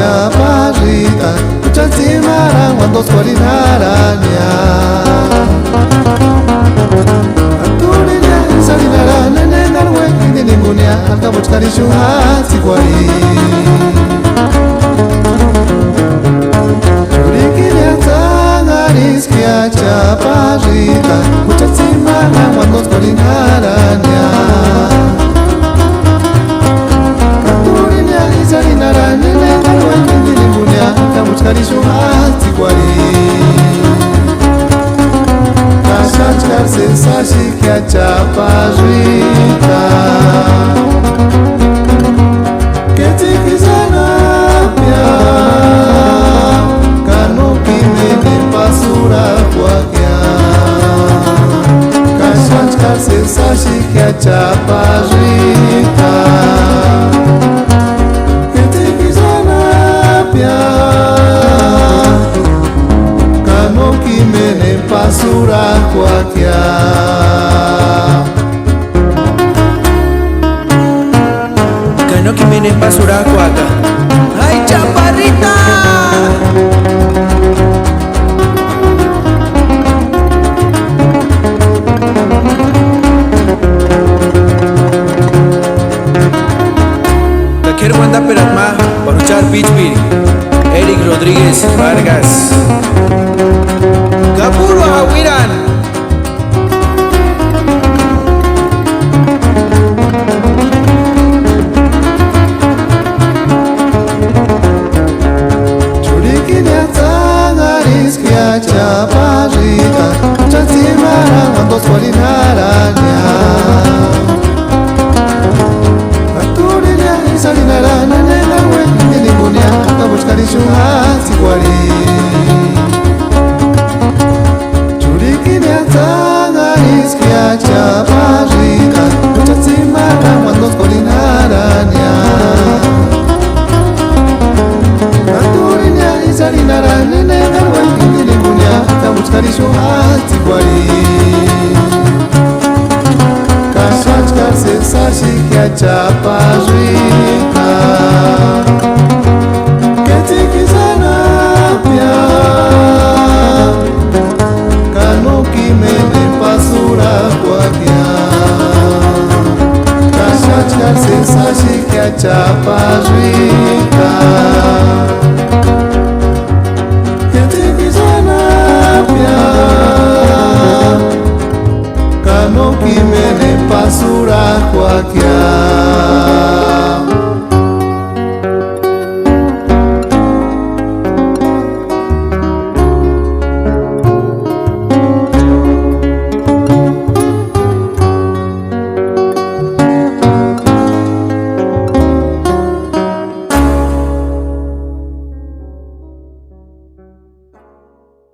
Chaparrita, Uchansimara, cuando Sorinarania. Anturinia, Salinara, Nena, Weki, Nimunia, Alcabuchcarishu, Hasiquari. Churiquinia, Tangariskia, Chaparrita, Uchansimara, cuando Sorinarania. Salinara, Nena, Weki, Nimunia, Alcabuchcarishu, Hasiquari. Kashachkar sensashi kya chaparrita Ketikizana pia Kano kimene pasura kwa kya Kashachkar sensashi kya chaparrita Ketikizana pia Kano kimene pasura kwa kya Kano kimene pasura kwa kya Ay chaparrita Taker Wanda Peratma Paruchar Pichpiri Eric Rodríguez Vargas Kapuru Awiran Churiquinia Tangariskia Chaparrita Uchansimara cuando Sorinarania Anturinia Salinara Nena Weki Nimunia Alcabuchcarishu Hasiquari Tangariskia chaparrita Uchansimara cuando Sorinarania Anturinia Salinara Nena Weki Nimunia Alcabuchcarishu Hasiquari Kashachkar sensashi kya chaparrita